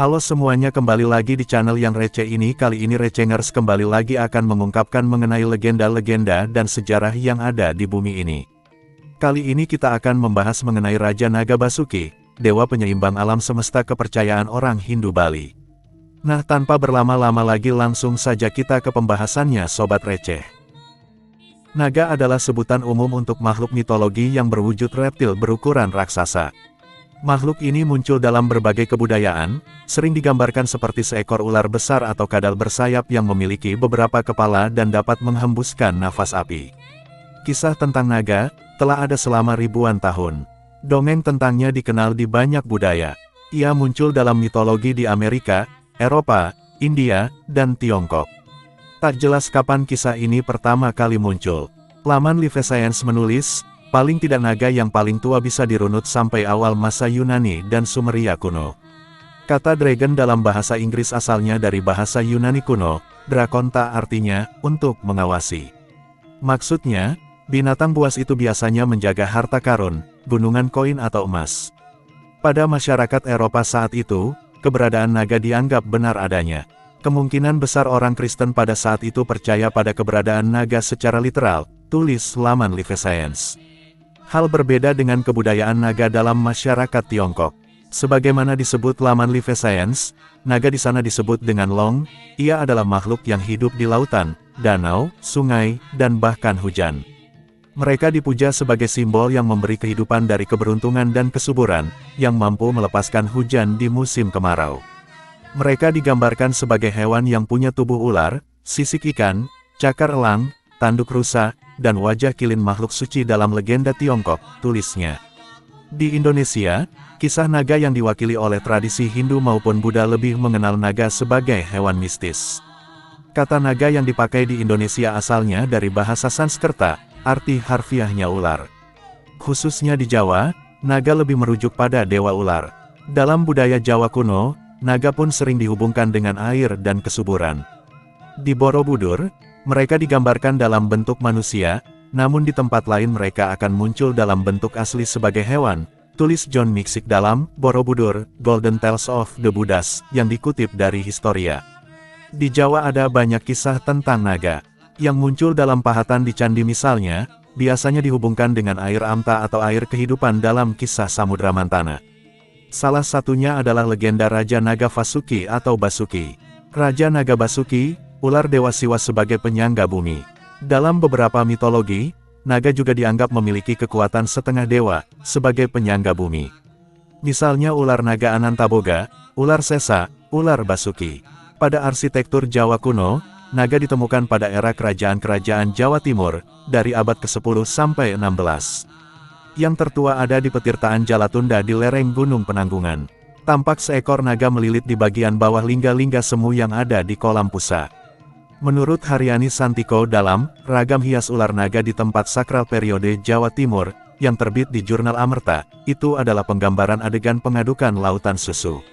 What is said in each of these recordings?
Halo semuanya, kembali lagi di channel yang receh ini. Kali ini Recengers kembali lagi akan mengungkapkan mengenai legenda-legenda dan sejarah yang ada di bumi ini. Kali ini kita akan membahas mengenai Raja Naga Basuki, dewa penyeimbang alam semesta kepercayaan orang Hindu Bali. Nah, tanpa berlama-lama lagi langsung saja kita ke pembahasannya Sobat Receh. Naga adalah sebutan umum untuk makhluk mitologi yang berwujud reptil berukuran raksasa. Makhluk ini muncul dalam berbagai kebudayaan, sering digambarkan seperti seekor ular besar atau kadal bersayap yang memiliki beberapa kepala dan dapat menghembuskan nafas api. Kisah tentang naga telah ada selama ribuan tahun. Dongeng tentangnya dikenal di banyak budaya. Ia muncul dalam mitologi di Amerika, Eropa, India, dan Tiongkok. Tak jelas kapan kisah ini pertama kali muncul. Laman Live Science menulis, paling tidak naga yang paling tua bisa dirunut sampai awal masa Yunani dan Sumeria kuno. Kata dragon dalam bahasa Inggris asalnya dari bahasa Yunani kuno, drakonta artinya, untuk mengawasi. Maksudnya, binatang buas itu biasanya menjaga harta karun, gunungan koin atau emas. Pada masyarakat Eropa saat itu, keberadaan naga dianggap benar adanya. Kemungkinan besar orang Kristen pada saat itu percaya pada keberadaan naga secara literal, tulis laman Live Science. Hal berbeda dengan kebudayaan naga dalam masyarakat Tiongkok. Sebagaimana disebut laman Live Science, naga di sana disebut dengan Long. Ia adalah makhluk yang hidup di lautan, danau, sungai, dan bahkan hujan. Mereka dipuja sebagai simbol yang memberi kehidupan dari keberuntungan dan kesuburan, yang mampu melepaskan hujan di musim kemarau. Mereka digambarkan sebagai hewan yang punya tubuh ular, sisik ikan, cakar elang, tanduk rusa, dan wajah kilin makhluk suci dalam legenda Tiongkok, tulisnya. Di Indonesia, kisah naga yang diwakili oleh tradisi Hindu maupun Buddha lebih mengenal naga sebagai hewan mistis. Kata naga yang dipakai di Indonesia asalnya dari bahasa Sanskerta, arti harfiahnya ular. Khususnya di Jawa, naga lebih merujuk pada dewa ular. Dalam budaya Jawa kuno, naga pun sering dihubungkan dengan air dan kesuburan. Di Borobudur, mereka digambarkan dalam bentuk manusia, namun di tempat lain mereka akan muncul dalam bentuk asli sebagai hewan, tulis John Miksik dalam Borobudur, Golden Tales of the Buddhas, yang dikutip dari Historia. Di Jawa ada banyak kisah tentang naga, yang muncul dalam pahatan di candi misalnya, biasanya dihubungkan dengan air amta atau air kehidupan dalam kisah Samudra Mantana. Salah satunya adalah legenda Raja Naga Vasuki atau Basuki. Raja Naga Basuki, ular dewa Siwa sebagai penyangga bumi. Dalam beberapa mitologi, naga juga dianggap memiliki kekuatan setengah dewa, sebagai penyangga bumi. Misalnya ular naga Anantaboga, ular Sesa, ular Basuki. Pada arsitektur Jawa kuno, naga ditemukan pada era kerajaan-kerajaan Jawa Timur, dari abad ke-10 sampai 16. Yang tertua ada di Petirtaan Jalatunda di lereng Gunung Penanggungan. Tampak seekor naga melilit di bagian bawah lingga-lingga semu yang ada di kolam pusa. Menurut Haryani Santiko dalam Ragam Hias Ular Naga di Tempat Sakral Periode Jawa Timur, yang terbit di Jurnal Amerta, itu adalah penggambaran adegan pengadukan lautan susu.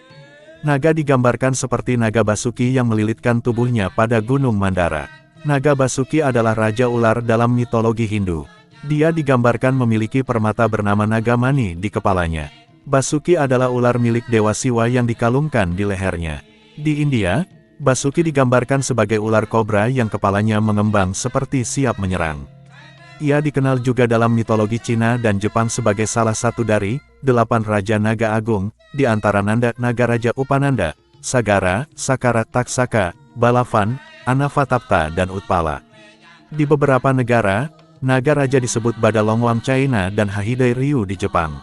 Naga digambarkan seperti naga Basuki yang melilitkan tubuhnya pada Gunung Mandara. Naga Basuki adalah raja ular dalam mitologi Hindu. Dia digambarkan memiliki permata bernama Nagamani di kepalanya. Basuki adalah ular milik Dewa Siwa yang dikalungkan di lehernya. Di India, Basuki digambarkan sebagai ular kobra yang kepalanya mengembang seperti siap menyerang. Ia dikenal juga dalam mitologi Cina dan Jepang sebagai salah satu dari 8 Raja Naga Agung, di antara Nanda Naga Raja Upananda, Sagara, Sakara Taksaka, Balavan, Anavatapta dan Utpala. Di beberapa negara, naga raja disebut Badalongwang China dan Hahidai Ryu di Jepang.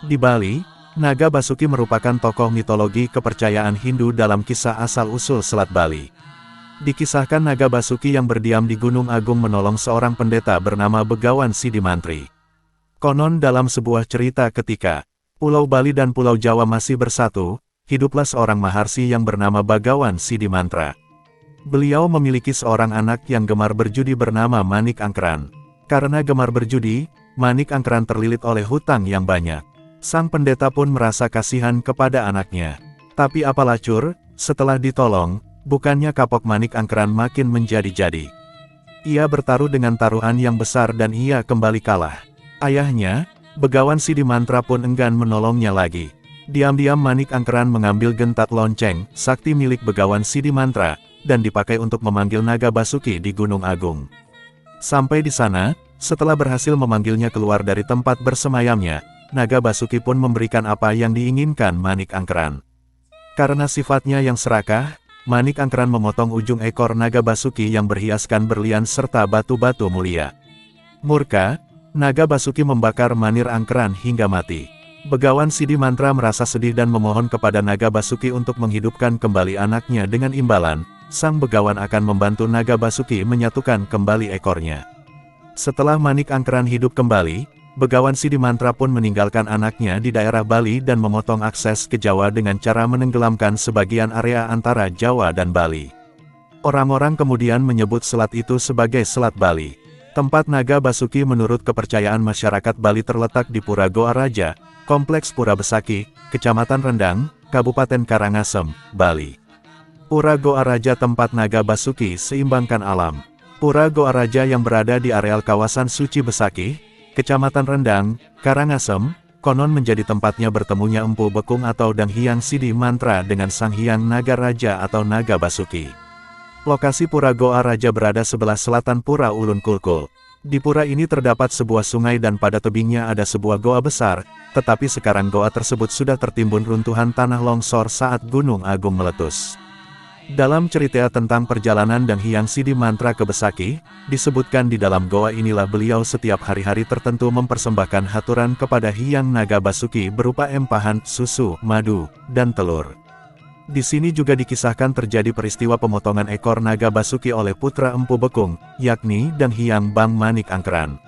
Di Bali, Naga Basuki merupakan tokoh mitologi kepercayaan Hindu dalam kisah asal-usul Selat Bali. Dikisahkan Naga Basuki yang berdiam di Gunung Agung menolong seorang pendeta bernama Begawan Sidimantri. Konon dalam sebuah cerita ketika Pulau Bali dan Pulau Jawa masih bersatu, hiduplah seorang maharsi yang bernama Begawan Sidimantra. Beliau memiliki seorang anak yang gemar berjudi bernama Manik Angkeran. Karena gemar berjudi, Manik Angkeran terlilit oleh hutang yang banyak. Sang pendeta pun merasa kasihan kepada anaknya. Tapi apalah cur, setelah ditolong, bukannya kapok Manik Angkeran makin menjadi-jadi. Ia bertaruh dengan taruhan yang besar dan ia kembali kalah. Ayahnya, Begawan Sidimantra pun enggan menolongnya lagi. Diam-diam Manik Angkeran mengambil gentat lonceng, sakti milik Begawan Sidi Mantra, dan dipakai untuk memanggil naga Basuki di Gunung Agung. Sampai di sana, setelah berhasil memanggilnya keluar dari tempat bersemayamnya, naga Basuki pun memberikan apa yang diinginkan Manik Angkeran. Karena sifatnya yang serakah, Manik Angkeran memotong ujung ekor naga Basuki yang berhiaskan berlian serta batu-batu mulia. Murka, naga Basuki membakar Manir Angkeran hingga mati. Begawan Sidi Mantra merasa sedih dan memohon kepada naga Basuki untuk menghidupkan kembali anaknya dengan imbalan, sang begawan akan membantu naga Basuki menyatukan kembali ekornya. Setelah Manik Angkeran hidup kembali, Begawan Sidi Mantra pun meninggalkan anaknya di daerah Bali dan memotong akses ke Jawa dengan cara menenggelamkan sebagian area antara Jawa dan Bali. Orang-orang kemudian menyebut selat itu sebagai Selat Bali. Tempat naga Basuki menurut kepercayaan masyarakat Bali terletak di Pura Goa Raja, Kompleks Pura Besaki, Kecamatan Rendang, Kabupaten Karangasem, Bali. Pura Goa Raja tempat naga Basuki seimbangkan alam. Pura Goa Raja yang berada di areal kawasan suci Besaki, Kecamatan Rendang, Karangasem, konon menjadi tempatnya bertemunya Empu Bekung atau Dang Hyang Sidi Mantra dengan Sang Hyang Naga Raja atau Naga Basuki. Lokasi Pura Goa Raja berada sebelah selatan Pura Ulun Kulkul. Di pura ini terdapat sebuah sungai dan pada tebingnya ada sebuah goa besar, tetapi sekarang goa tersebut sudah tertimbun runtuhan tanah longsor saat Gunung Agung meletus. Dalam cerita tentang perjalanan Dang Hyang Sidi Mantra ke Besaki, disebutkan di dalam goa inilah beliau setiap hari-hari tertentu mempersembahkan haturan kepada Hyang Naga Basuki berupa empahan, susu, madu, dan telur. Di sini juga dikisahkan terjadi peristiwa pemotongan ekor naga Basuki oleh putra Empu Bekung, yakni Dang Hyang Bang Manik Angkeran.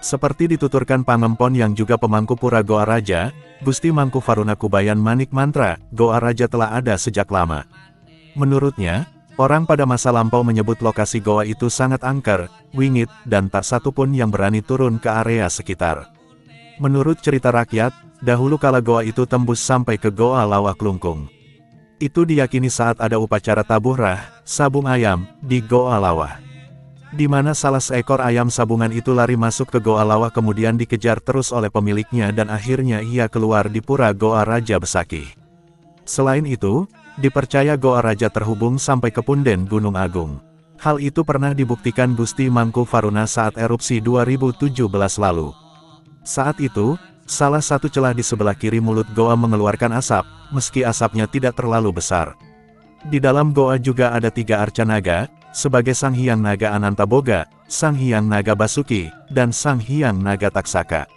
Seperti dituturkan Pangempon yang juga pemangku Pura Goa Raja, Gusti Mangku Faruna Kubayan Manik Mantra, Goa Raja telah ada sejak lama. Menurutnya, orang pada masa lampau menyebut lokasi goa itu sangat angker, wingit, dan tak satu pun yang berani turun ke area sekitar. Menurut cerita rakyat, dahulu kala goa itu tembus sampai ke Goa Lawa Klungkung. Itu diyakini saat ada upacara tabuh rah, sabung ayam, di Goa Lawa. Di mana salah seekor ayam sabungan itu lari masuk ke Goa Lawa kemudian dikejar terus oleh pemiliknya dan akhirnya ia keluar di Pura Goa Raja Besaki. Selain itu, dipercaya Goa Raja terhubung sampai ke punden Gunung Agung. Hal itu pernah dibuktikan Gusti Mangku Faruna saat erupsi 2017 lalu. Saat itu, salah satu celah di sebelah kiri mulut goa mengeluarkan asap, meski asapnya tidak terlalu besar. Di dalam goa juga ada 3 arcanaga, sebagai Sang Hyang Naga Anantaboga, Sang Hyang Naga Basuki, dan Sang Hyang Naga Taksaka.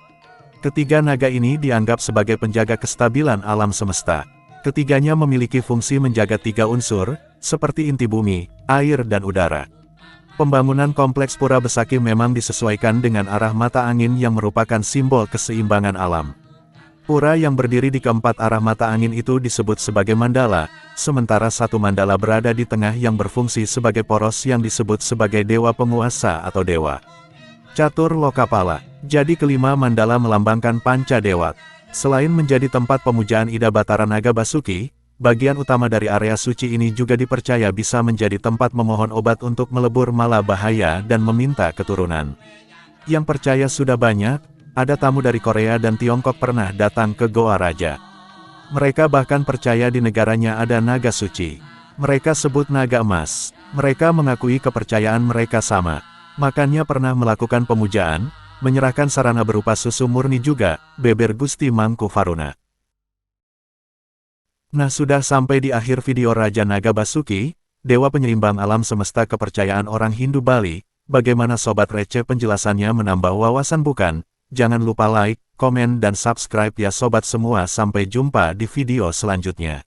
Ketiga naga ini dianggap sebagai penjaga kestabilan alam semesta. Ketiganya memiliki fungsi menjaga 3 unsur, seperti inti bumi, air dan udara. Pembangunan kompleks Pura Besaki memang disesuaikan dengan arah mata angin yang merupakan simbol keseimbangan alam. Pura yang berdiri di keempat arah mata angin itu disebut sebagai mandala, sementara satu mandala berada di tengah yang berfungsi sebagai poros yang disebut sebagai dewa penguasa atau dewa catur lokapala. Jadi kelima mandala melambangkan panca dewat. Selain menjadi tempat pemujaan Ida Batara Naga Basuki, bagian utama dari area suci ini juga dipercaya bisa menjadi tempat memohon obat untuk melebur mala bahaya dan meminta keturunan. Yang percaya sudah banyak, ada tamu dari Korea dan Tiongkok pernah datang ke Goa Raja. Mereka bahkan percaya di negaranya ada naga suci. Mereka sebut naga emas. Mereka mengakui kepercayaan mereka sama. Makanya pernah melakukan pemujaan, menyerahkan sarana berupa susu murni juga, beber Gusti Mangku Faruna. Nah sudah sampai di akhir video Raja Naga Basuki, dewa penyeimbang alam semesta kepercayaan orang Hindu Bali. Bagaimana Sobat Receh penjelasannya menambah wawasan bukan? Jangan lupa like, komen dan subscribe ya sobat semua, sampai jumpa di video selanjutnya.